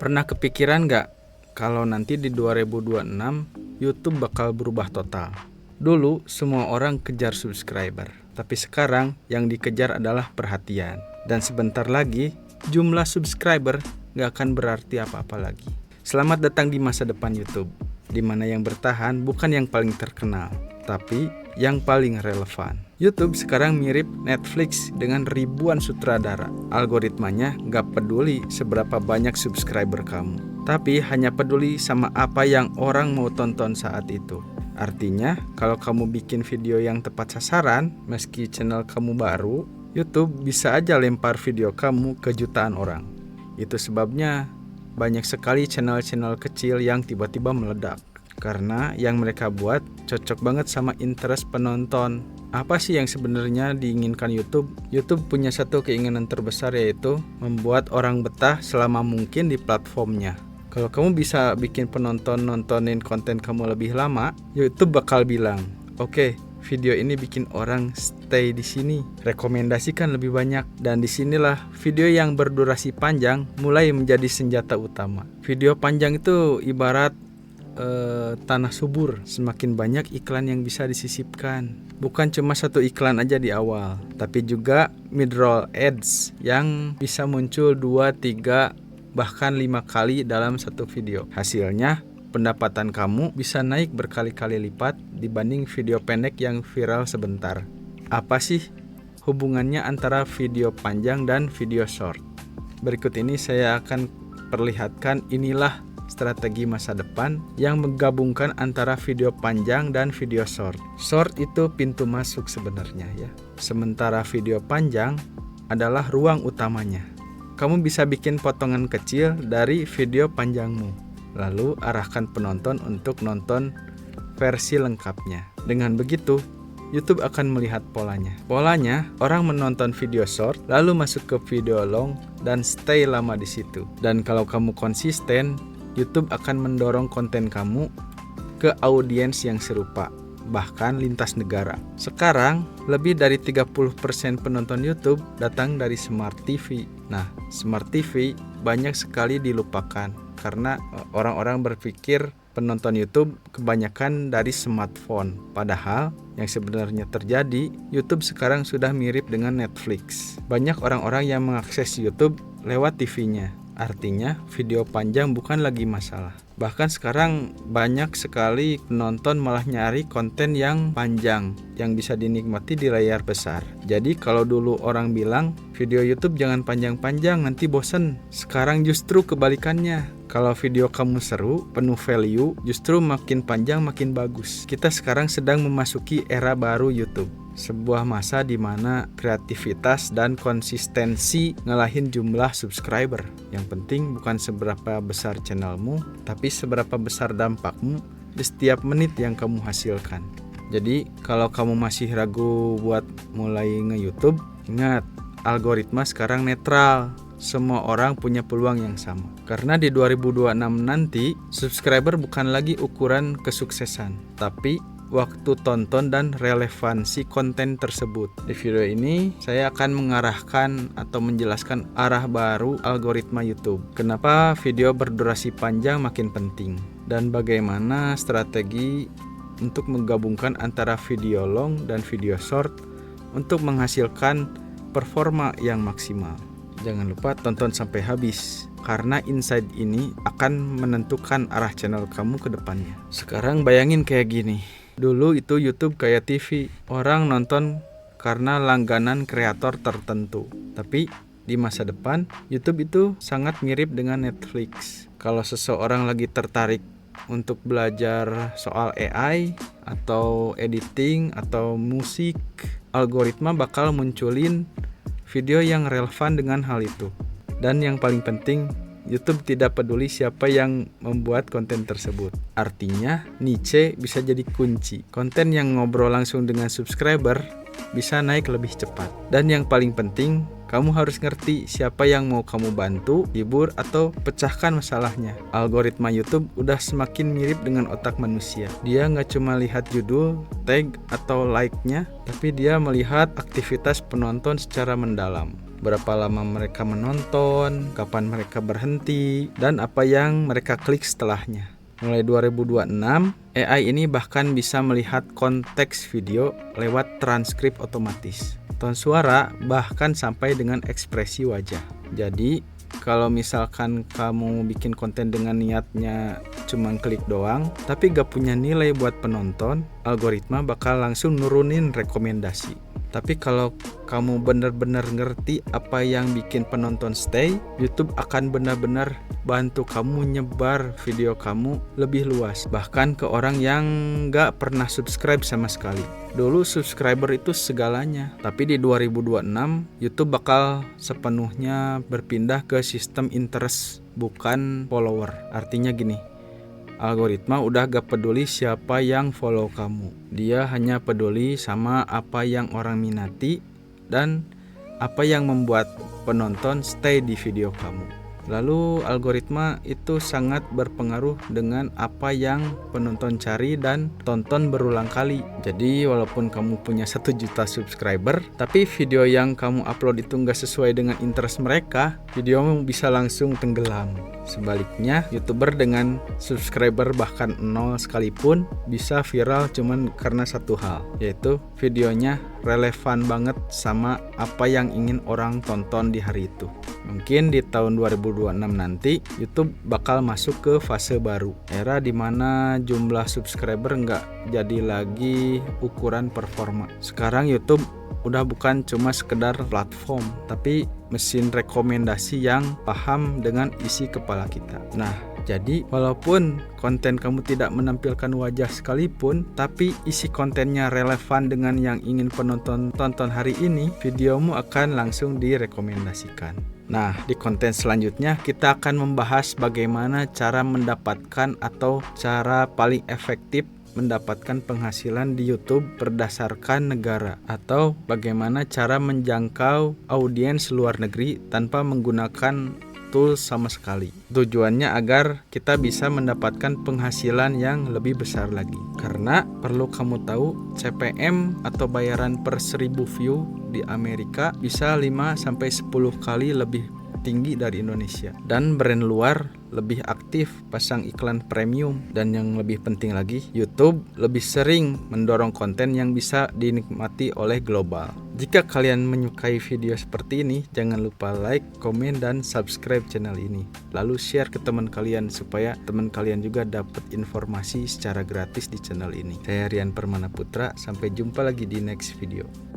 Pernah kepikiran nggak kalau nanti di 2026 YouTube bakal berubah total? Dulu semua orang kejar subscriber, tapi sekarang yang dikejar adalah perhatian. Dan sebentar lagi jumlah subscriber nggak akan berarti apa-apa lagi. Selamat datang di masa depan YouTube, di mana yang bertahan bukan yang paling terkenal, tapi yang paling relevan. YouTube sekarang mirip Netflix dengan ribuan sutradara. Algoritmanya nggak peduli seberapa banyak subscriber kamu, tapi hanya peduli sama apa yang orang mau tonton saat itu. Artinya, kalau kamu bikin video yang tepat sasaran, meski channel kamu baru, YouTube bisa aja lempar video kamu ke jutaan orang. Itu sebabnya banyak sekali channel-channel kecil yang tiba-tiba meledak. Karena yang mereka buat cocok banget sama interest penonton. Apa sih yang sebenarnya diinginkan YouTube? YouTube punya satu keinginan terbesar, yaitu membuat orang betah selama mungkin di platformnya. Kalau kamu bisa bikin penonton nontonin konten kamu lebih lama, YouTube bakal bilang, "Oke, video ini bikin orang stay di sini, rekomendasikan lebih banyak." Dan disinilah video yang berdurasi panjang mulai menjadi senjata utama. Video panjang itu ibarat tanah subur, semakin banyak iklan yang bisa disisipkan. Bukan cuma satu iklan aja di awal, tapi juga mid-roll ads yang bisa muncul 2, 3, bahkan 5 kali dalam satu video. Hasilnya, pendapatan kamu bisa naik berkali-kali lipat dibanding video pendek yang viral sebentar. Apa sih hubungannya antara video panjang dan video short? Berikut ini saya akan perlihatkan inilah strategi masa depan yang menggabungkan antara video panjang dan video short. Short itu pintu masuk sebenarnya ya. Sementara video panjang adalah ruang utamanya. Kamu bisa bikin potongan kecil dari video panjangmu, lalu arahkan penonton untuk nonton versi lengkapnya. Dengan begitu, YouTube akan melihat polanya. Polanya, orang menonton video short, lalu masuk ke video long dan stay lama di situ. Dan kalau kamu konsisten, YouTube akan mendorong konten kamu ke audiens yang serupa, bahkan lintas negara. Sekarang, lebih dari 30% penonton YouTube datang dari Smart TV. Nah, Smart TV banyak sekali dilupakan karena orang-orang berpikir penonton YouTube kebanyakan dari smartphone. Padahal, yang sebenarnya terjadi, YouTube sekarang sudah mirip dengan Netflix. Banyak orang-orang yang mengakses YouTube lewat TV-nya. Artinya, video panjang bukan lagi masalah. Bahkan sekarang banyak sekali penonton malah nyari konten yang panjang, yang bisa dinikmati di layar besar. Jadi kalau dulu orang bilang, video YouTube jangan panjang-panjang, nanti bosen. Sekarang justru kebalikannya. Kalau video kamu seru, penuh value, justru makin panjang makin bagus. Kita sekarang sedang memasuki era baru YouTube. Sebuah masa di mana kreativitas dan konsistensi ngalahin jumlah subscriber. Yang penting bukan seberapa besar channelmu, tapi seberapa besar dampakmu di setiap menit yang kamu hasilkan. Jadi kalau kamu masih ragu buat mulai nge-YouTube, ingat, algoritma sekarang netral. Semua orang punya peluang yang sama. Karena di 2026 nanti, subscriber bukan lagi ukuran kesuksesan, tapi waktu tonton dan relevansi konten tersebut. Di video ini saya akan mengarahkan atau menjelaskan arah baru algoritma YouTube. Kenapa video berdurasi panjang makin penting dan bagaimana strategi untuk menggabungkan antara video long dan video short untuk menghasilkan performa yang maksimal. Jangan lupa tonton sampai habis, karena insight ini akan menentukan arah channel kamu ke depannya. Sekarang bayangin kayak gini. Dulu itu YouTube kayak TV, orang nonton karena langganan kreator tertentu. Tapi di masa depan, YouTube itu sangat mirip dengan Netflix. Kalau seseorang lagi tertarik untuk belajar soal AI atau editing atau musik, algoritma bakal munculin video yang relevan dengan hal itu. Dan yang paling penting, YouTube tidak peduli siapa yang membuat konten tersebut. Artinya, niche bisa jadi kunci. Konten yang ngobrol langsung dengan subscriber bisa naik lebih cepat. Dan yang paling penting, kamu harus ngerti siapa yang mau kamu bantu, hibur, atau pecahkan masalahnya. Algoritma YouTube udah semakin mirip dengan otak manusia. Dia nggak cuma lihat judul, tag, atau like-nya, tapi dia melihat aktivitas penonton secara mendalam. berapa lama mereka menonton, kapan mereka berhenti, dan apa yang mereka klik setelahnya. Mulai 2026, AI ini bahkan bisa melihat konteks video lewat transkrip otomatis, ton suara, bahkan sampai dengan ekspresi wajah. Jadi, kalau misalkan kamu bikin konten dengan niatnya cuma klik doang, tapi gak punya nilai buat penonton, algoritma bakal langsung nurunin rekomendasi. Tapi kalau kamu benar-benar ngerti apa yang bikin penonton stay, YouTube akan benar-benar bantu kamu nyebar video kamu lebih luas, bahkan ke orang yang gak pernah subscribe sama sekali. Dulu subscriber itu segalanya, tapi di 2026 YouTube bakal sepenuhnya berpindah ke sistem interest, bukan follower. Artinya gini, algoritma udah gak peduli siapa yang follow kamu. Dia hanya peduli sama apa yang orang minati dan apa yang membuat penonton stay di video kamu. Lalu algoritma itu sangat berpengaruh dengan apa yang penonton cari dan tonton berulang kali. Jadi walaupun kamu punya 1 juta subscriber, tapi video yang kamu upload itu nggak sesuai dengan interest mereka, videomu bisa langsung tenggelam. Sebaliknya, YouTuber dengan subscriber bahkan 0 sekalipun bisa viral cuman karena satu hal, yaitu videonya relevan banget sama apa yang ingin orang tonton di hari itu. Mungkin di tahun 2026 nanti YouTube bakal masuk ke fase baru, era dimana jumlah subscriber nggak jadi lagi ukuran performa. Sekarang YouTube udah bukan cuma sekedar platform, tapi mesin rekomendasi yang paham dengan isi kepala kita. Nah, jadi walaupun konten kamu tidak menampilkan wajah sekalipun, tapi isi kontennya relevan dengan yang ingin penonton tonton hari ini, videomu akan langsung direkomendasikan. Nah, di konten selanjutnya kita akan membahas bagaimana cara mendapatkan atau cara paling efektif mendapatkan penghasilan di YouTube berdasarkan negara, atau bagaimana cara menjangkau audiens luar negeri tanpa menggunakan tools sama sekali. Tujuannya agar kita bisa mendapatkan penghasilan yang lebih besar lagi. Karena perlu kamu tahu, CPM atau bayaran per 1000 view di Amerika bisa 5-10 kali lebih tinggi dari Indonesia, dan brand luar lebih aktif pasang iklan premium, dan yang lebih penting lagi, YouTube lebih sering mendorong konten yang bisa dinikmati oleh global. Jika kalian menyukai video seperti ini, jangan lupa like, komen, dan subscribe channel ini. Lalu share ke teman kalian supaya teman kalian juga dapat informasi secara gratis di channel ini. Saya Rian Permana Putra, sampai jumpa lagi di next video.